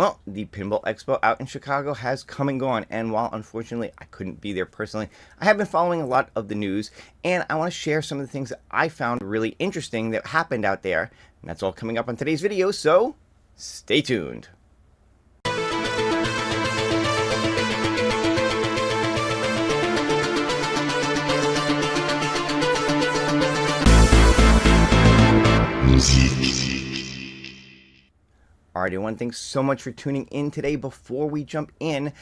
Well, the Pinball Expo out in Chicago has come and gone, and while unfortunately I couldn't be there personally, I have been following a lot of the news, and I want to share some of the things that I found really interesting that happened out there, and that's all coming up on today's video, so stay tuned. Alright, everyone, thanks so much for tuning in today. Before we jump in,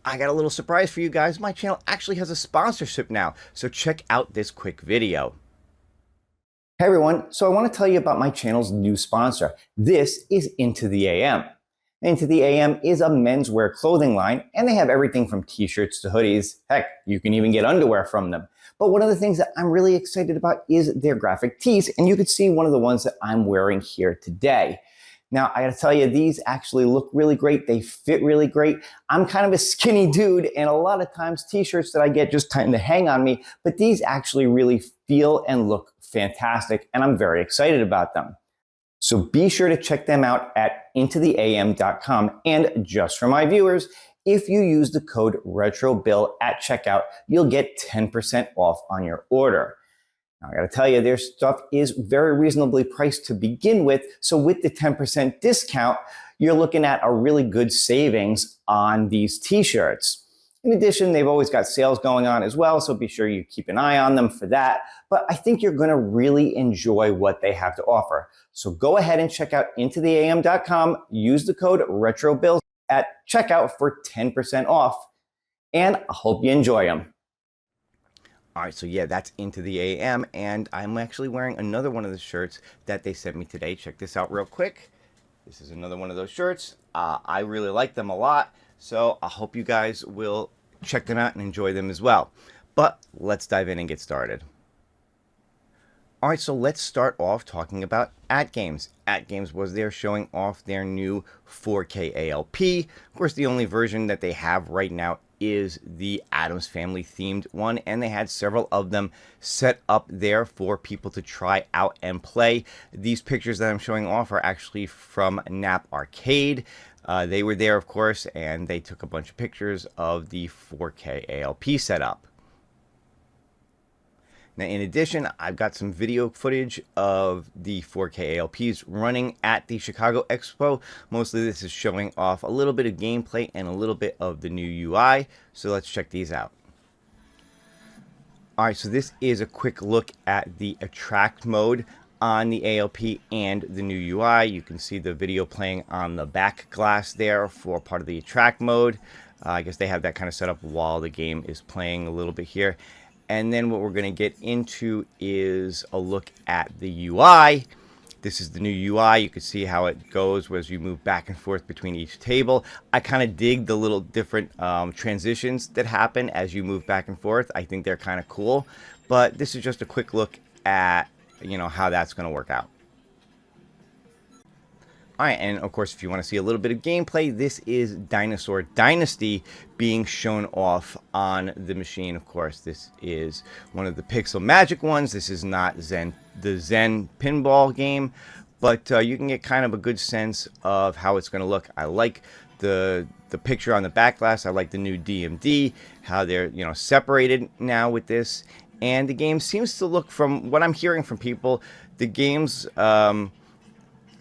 I got a little surprise for you guys. My channel actually has a sponsorship now, so check out this quick video. Hey everyone, so I want to tell you about my channel's new sponsor. This is Into the AM. Into the AM is a menswear clothing line, and they have everything from t-shirts to hoodies. Heck, you can even get underwear from them. But one of the things that I'm really excited about is their graphic tees, and you can see one of the ones that I'm wearing here today. Now, I gotta tell you, these actually look really great. They fit really great. I'm kind of a skinny dude, and a lot of times t-shirts that I get just tend to hang on me, but these actually really feel and look fantastic, and I'm very excited about them. So be sure to check them out at intotheam.com, and just for my viewers, if you use the code RETROBILL at checkout, you'll get 10% off on your order. Now, I gotta tell you, their stuff is very reasonably priced to begin with, so with the 10% discount, you're looking at a really good savings on these t-shirts. In addition, they've always got sales going on as well, so be sure you keep an eye on them for that, but I think you're gonna really enjoy what they have to offer. So go ahead and check out intotheam.com, use the code RETROBILL at checkout for 10% off, and I hope you enjoy them. Alright, so yeah, that's Into the AM, and I'm actually wearing another one of the shirts that they sent me today. Check this out real quick. This is another one of those shirts. I really like them a lot, so I hope you guys will check them out and enjoy them as well. But let's dive in and get started. Alright, so let's start off talking about AtGames. AtGames was there showing off their new 4K ALP. Of course, the only version that they have right now is the Addams Family themed one, and they had several of them set up there for people to try out and play. These pictures that I'm showing off are actually from Nap Arcade. They were there, of course, and they took a bunch of pictures of the 4K ALP setup. Now, in addition, I've got some video footage of the 4K ALPs running at the Chicago Expo. Mostly this is showing off a little bit of gameplay and a little bit of the new UI. So let's check these out. Alright, so this is a quick look at the attract mode on the ALP and the new UI. You can see the video playing on the back glass there for part of the attract mode. I guess they have that kind of set up while the game is playing a little bit here. And then what we're going to get into is a look at the UI. This is the new UI. You can see how it goes as you move back and forth between each table. I kind of dig the little different transitions that happen as you move back and forth. I think they're kind of cool. But this is just a quick look at, how that's going to work out. Alright, and of course, if you want to see a little bit of gameplay, this is Dinosaur Dynasty being shown off on the machine. Of course, this is one of the Pixel Magic ones. This is not the Zen Pinball game, but you can get kind of a good sense of how it's going to look. I like the picture on the back glass. I like the new DMD, how they're separated now with this, and the game seems to look, from what I'm hearing from people, the games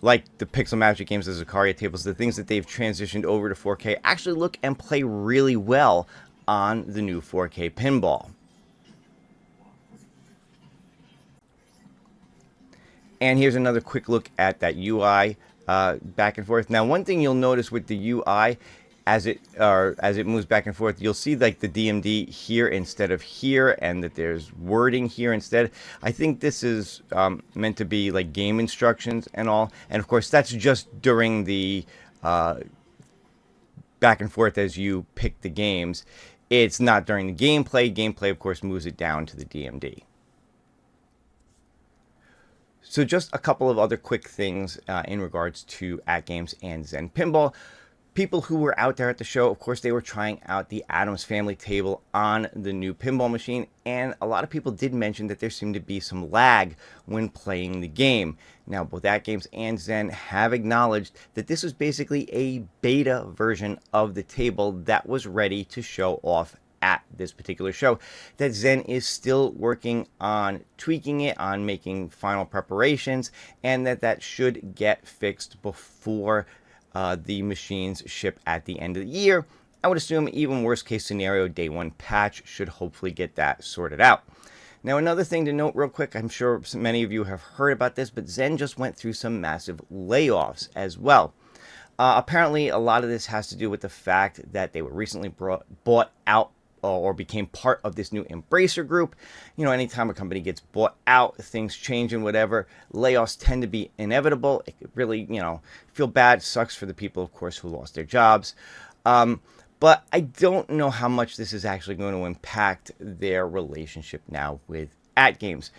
like the Pixel Magic games, the Zakaria tables, the things that they've transitioned over to 4K actually look and play really well on the new 4K pinball. And here's another quick look at that UI back and forth. Now, one thing you'll notice with the UI, as it moves back and forth, you'll see like the DMD here instead of here, and that there's wording here instead. I think this is meant to be like game instructions and all, and of course that's just during the back and forth as you pick the games. It's not during the gameplay. Gameplay, of course, moves it down to the DMD. So just a couple of other quick things in regards to AtGames and Zen Pinball. People who were out there at the show, of course, they were trying out the Addams Family table on the new pinball machine, and a lot of people did mention that there seemed to be some lag when playing the game. Now, both At Games and Zen have acknowledged that this was basically a beta version of the table that was ready to show off at this particular show, that Zen is still working on tweaking it, on making final preparations, and that should get fixed before the machines ship at the end of the year. I would assume even worst case scenario, day one patch should hopefully get that sorted out. Now, another thing to note real quick, I'm sure many of you have heard about this, but Zen just went through some massive layoffs as well. Apparently, a lot of this has to do with the fact that they were recently bought out or became part of this new Embracer group. You know, anytime a company gets bought out, things change and whatever. Layoffs tend to be inevitable. It really, you know, feel bad. Sucks for the people, of course, who lost their jobs. But I don't know how much this is actually going to impact their relationship now with At Games.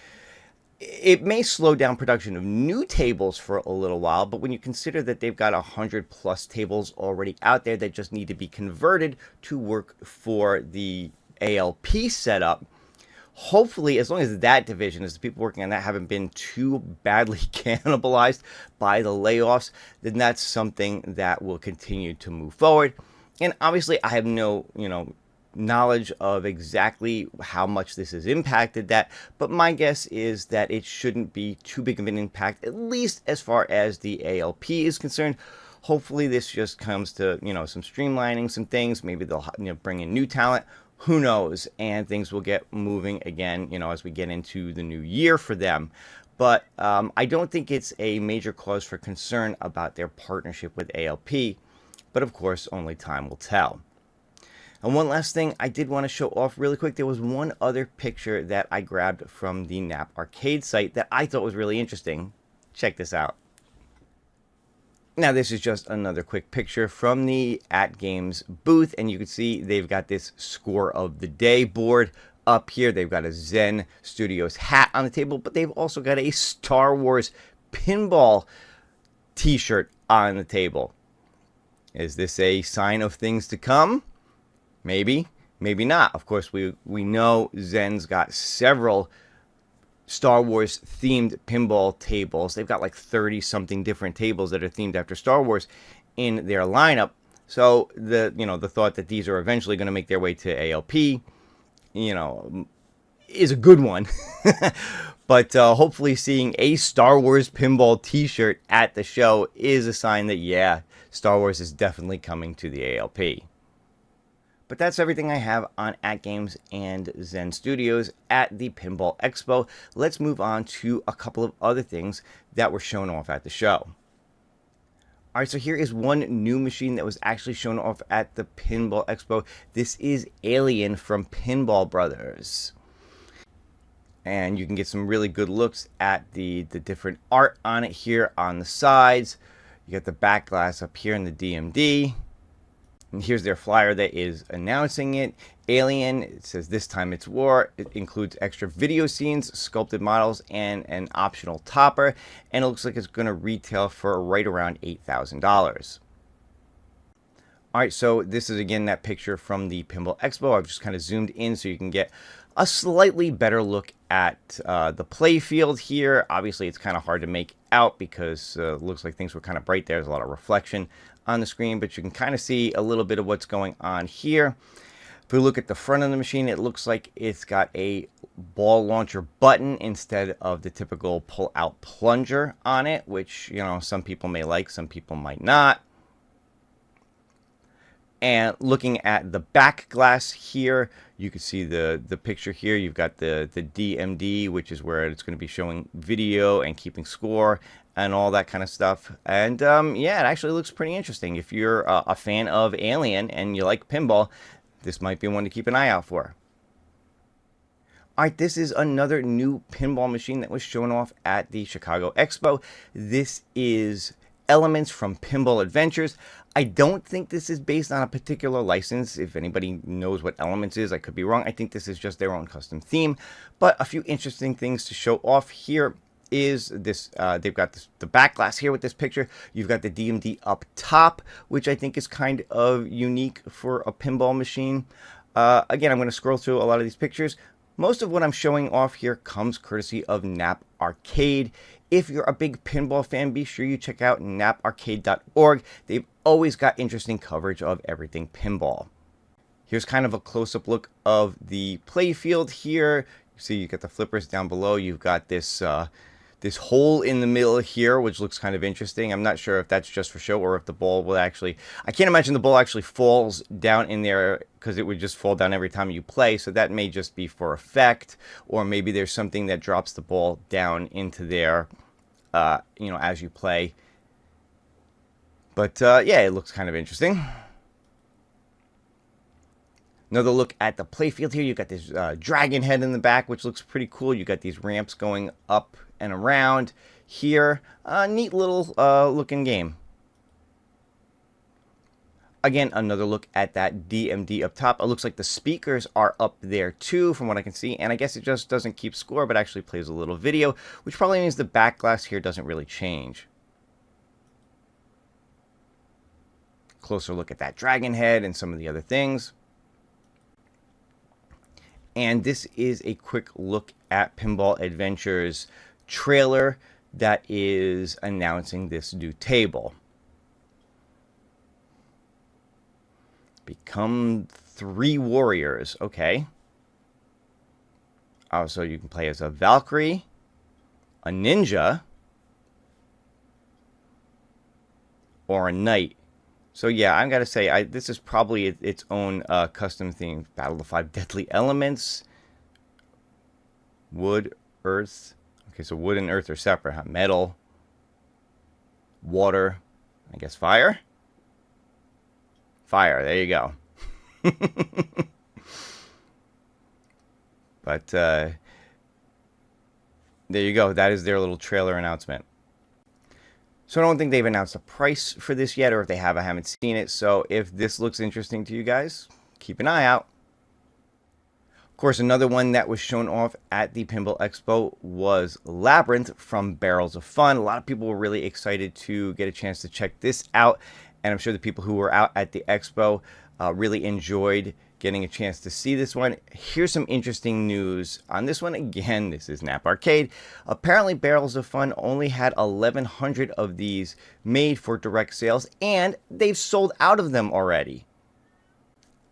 It may slow down production of new tables for a little while, but when you consider that they've got 100+ tables already out there that just need to be converted to work for the ALP setup, hopefully, as long as that division, as the people working on that haven't been too badly cannibalized by the layoffs, then that's something that will continue to move forward. And obviously, I have no, knowledge of exactly how much this has impacted that, but my guess is that it shouldn't be too big of an impact, at least as far as the ALP is concerned. Hopefully this just comes to, some streamlining, some things. Maybe they'll bring in new talent, who knows, and things will get moving again, as we get into the new year for them. But I don't think it's a major cause for concern about their partnership with ALP, but of course only time will tell. And one last thing I did want to show off really quick. There was one other picture that I grabbed from the Nap Arcade site that I thought was really interesting. Check this out. Now, this is just another quick picture from the At Games booth, and you can see they've got this score of the day board up here. They've got a Zen Studios hat on the table, but they've also got a Star Wars pinball t-shirt on the table. Is this a sign of things to come? Maybe, maybe not. Of course, we know Zen's got several Star Wars themed pinball tables. They've got like 30 something different tables that are themed after Star Wars in their lineup. So the thought that these are eventually going to make their way to ALP, is a good one. But hopefully seeing a Star Wars pinball t-shirt at the show is a sign that, yeah, Star Wars is definitely coming to the ALP. But that's everything I have on At Games and Zen Studios at the Pinball Expo. Let's move on to a couple of other things that were shown off at the show. Alright, so here is one new machine that was actually shown off at the Pinball Expo. This is Alien from Pinball Brothers. And you can get some really good looks at the different art on it here on the sides. You got the back glass up here in the DMD. And here's their flyer that is announcing it. Alien, it says this time it's war. It includes extra video scenes, sculpted models, and an optional topper. And it looks like it's going to retail for right around $8,000. Alright, so this is again that picture from the Pinball Expo. I've just kind of zoomed in so you can get a slightly better look at the play field here. Obviously, it's kind of hard to make out because it looks like things were kind of bright there. There's a lot of reflection on the screen, but you can kind of see a little bit of what's going on here. If we look at the front of the machine, it looks like it's got a ball launcher button instead of the typical pull-out plunger on it, which, some people may like, some people might not. And looking at the back glass here, you can see the picture here. You've got the DMD, which is where it's going to be showing video and keeping score and all that kind of stuff. And yeah, it actually looks pretty interesting. If you're a fan of Alien and you like pinball, this might be one to keep an eye out for. Alright, this is another new pinball machine that was shown off at the Chicago Expo. This is Elements from Pinball Adventures. I don't think this is based on a particular license. If anybody knows what Elements is, I could be wrong. I think this is just their own custom theme. But a few interesting things to show off here is this, they've got this, the back glass here with this picture. You've got the DMD up top, which I think is kind of unique for a pinball machine. Again, I'm going to scroll through a lot of these pictures. Most of what I'm showing off here comes courtesy of Nap Arcade. If you're a big pinball fan, be sure you check out naparcade.org. They've always got interesting coverage of everything pinball. Here's kind of a close-up look of the play field here. You see you got the flippers down below. You've got this this hole in the middle here, which looks kind of interesting. I'm not sure if that's just for show or if the ball will actually... I can't imagine the ball actually falls down in there, because it would just fall down every time you play. So that may just be for effect, or maybe there's something that drops the ball down into there, you know, as you play. But yeah, it looks kind of interesting. Another look at the playfield here. You've got this dragon head in the back, which looks pretty cool. You got these ramps going up and around here. Neat little looking game. Again, another look at that DMD up top. It looks like the speakers are up there too, from what I can see. And I guess it just doesn't keep score, but actually plays a little video, which probably means the back glass here doesn't really change. Closer look at that dragon head and some of the other things. And this is a quick look at Pinball Adventure's trailer that is announcing this new table. Become 3 warriors. Okay. Oh, so you can play as a Valkyrie, a ninja, or a knight. So yeah, I've got to say, this is probably its own custom theme. Battle of the 5 Deadly Elements. Wood, earth. Okay, so wood and earth are separate. Huh? Metal. Water. I guess fire? Fire, there you go. But there you go. That is their little trailer announcement. So I don't think they've announced a price for this yet, or if they have, I haven't seen it. So if this looks interesting to you guys, keep an eye out. Of course, another one that was shown off at the Pinball Expo was Labyrinth from Barrels of Fun. A lot of people were really excited to get a chance to check this out, and I'm sure the people who were out at the Expo really enjoyed getting a chance to see this one. Here's some interesting news on this one. Again, this is Nap Arcade. Apparently, Barrels of Fun only had 1,100 of these made for direct sales, and they've sold out of them already.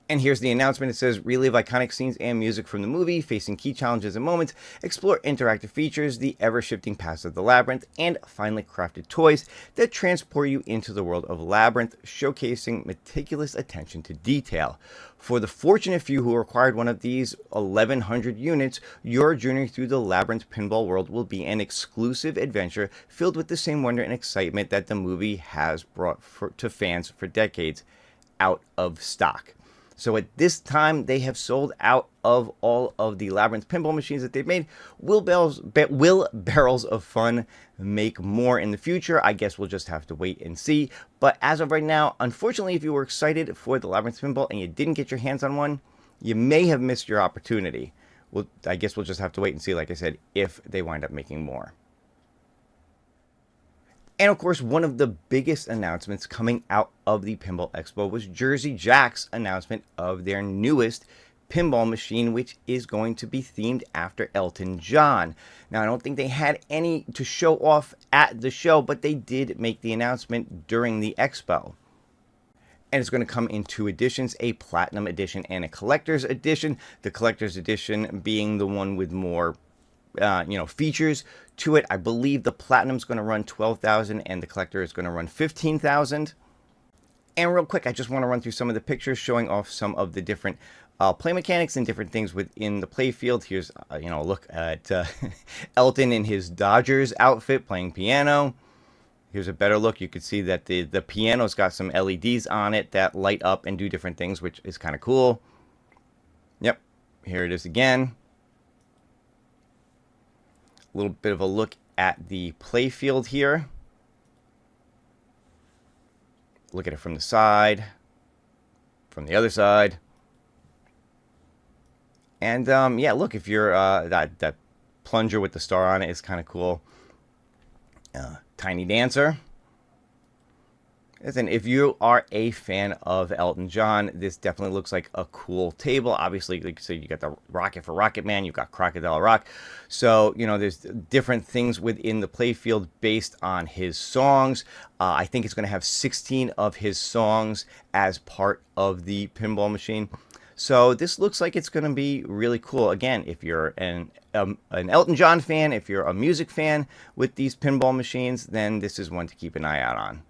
And here's the announcement. It says, relive iconic scenes and music from the movie, facing key challenges and moments, explore interactive features, the ever-shifting paths of the Labyrinth, and finely crafted toys that transport you into the world of Labyrinth, showcasing meticulous attention to detail. For the fortunate few who acquired one of these 1,100 units, your journey through the Labyrinth pinball world will be an exclusive adventure filled with the same wonder and excitement that the movie has brought to fans for decades. Out of stock. So at this time, they have sold out of all of the Labyrinth pinball machines that they've made. Will Barrels of Fun make more in the future? I guess we'll just have to wait and see. But as of right now, unfortunately, if you were excited for the Labyrinth pinball and you didn't get your hands on one, you may have missed your opportunity. Well, I guess we'll just have to wait and see, like I said, if they wind up making more. And of course, one of the biggest announcements coming out of the Pinball Expo was Jersey Jack's announcement of their newest pinball machine, which is going to be themed after Elton John. Now, I don't think they had any to show off at the show, but they did make the announcement during the Expo. And it's going to come in 2 editions, a Platinum Edition and a Collector's Edition. The Collector's Edition being the one with more features to it. I believe the Platinum's going to run $12,000 and the Collector is going to run $15,000. And real quick, I just want to run through some of the pictures showing off some of the different play mechanics and different things within the play field. Here's a look at Elton in his Dodgers outfit playing piano. Here's a better look. You can see that the piano's got some LEDs on it that light up and do different things, which is kind of cool. Yep, here it is again. A little bit of a look at the play field here. Look at it from the side, from the other side. And yeah, look, if you're that plunger with the star on it is kind of cool. Tiny Dancer. Listen, if you are a fan of Elton John, this definitely looks like a cool table. Obviously, like so you got the rocket for Rocket Man, you've got Crocodile Rock. So, you know, there's different things within the playfield based on his songs. I think it's going to have 16 of his songs as part of the pinball machine. So this looks like it's going to be really cool. Again, if you're an Elton John fan, if you're a music fan with these pinball machines, then this is one to keep an eye out on.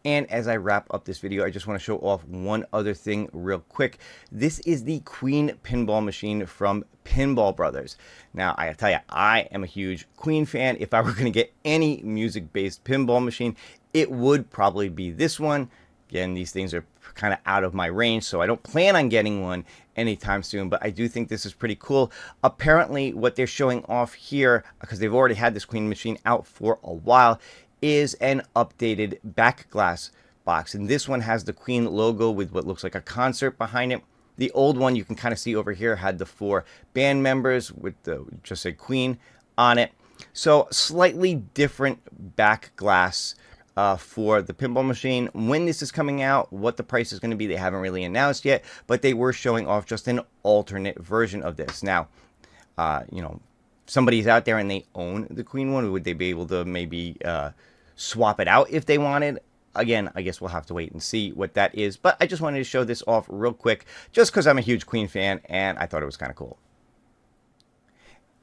And as I wrap up this video, I just want to show off one other thing real quick. This is the Queen pinball machine from Pinball Brothers. Now, I tell you, I am a huge Queen fan. If I were going to get any music-based pinball machine, it would probably be this one. Again, these things are kind of out of my range, so I don't plan on getting one anytime soon, but I do think this is pretty cool. Apparently, what they're showing off here, because they've already had this Queen machine out for a while, is an updated back glass box, and this one has the Queen logo with what looks like a concert behind it. The old one you can kind of see over here had the 4 band members with the just said Queen on it. So slightly different back glass for the pinball machine. When this is coming out, what the price is going to be, they haven't really announced yet, but they were showing off just an alternate version of this. Now, you know, somebody's out there and they own the Queen one, would they be able to maybe swap it out if they wanted? Again, I guess we'll have to wait and see what that is, but I just wanted to show this off real quick just because I'm a huge Queen fan and I thought it was kind of cool.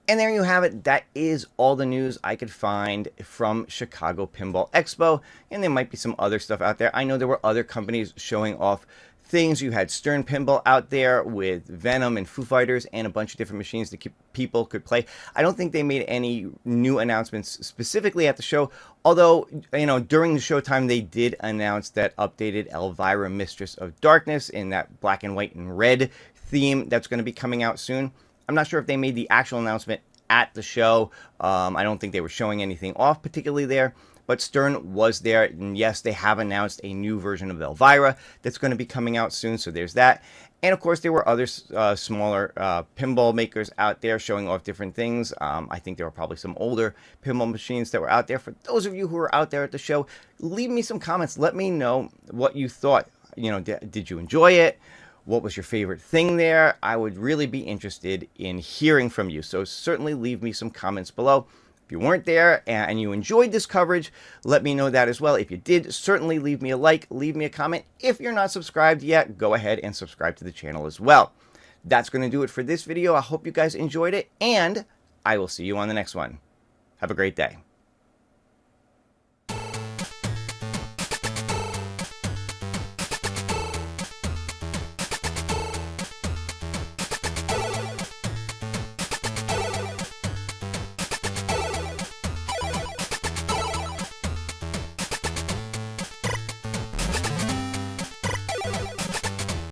And there you have it. That is all the news I could find from Chicago Pinball Expo, and there might be some other stuff out there. I know there were other companies showing off things. You had Stern Pinball out there with Venom and Foo Fighters and a bunch of different machines that people could play. I don't think they made any new announcements specifically at the show, although, you know, during the showtime they did announce that updated Elvira Mistress of Darkness in that black and white and red theme that's going to be coming out soon. I'm not sure if they made the actual announcement at the show. I don't think they were showing anything off particularly there. But Stern was there, and yes, they have announced a new version of Elvira that's going to be coming out soon, so there's that. And of course, there were other smaller pinball makers out there showing off different things. I think there were probably some older pinball machines that were out there. For those of you who were out there at the show, leave me some comments. Let me know what you thought. You know, did you enjoy it? What was your favorite thing there? I would really be interested in hearing from you, so certainly leave me some comments below. If you weren't there and you enjoyed this coverage, let me know that as well. If you did, certainly leave me a like, leave me a comment. If you're not subscribed yet, go ahead and subscribe to the channel as well. That's going to do it for this video. I hope you guys enjoyed it, and I will see you on the next one. Have a great day.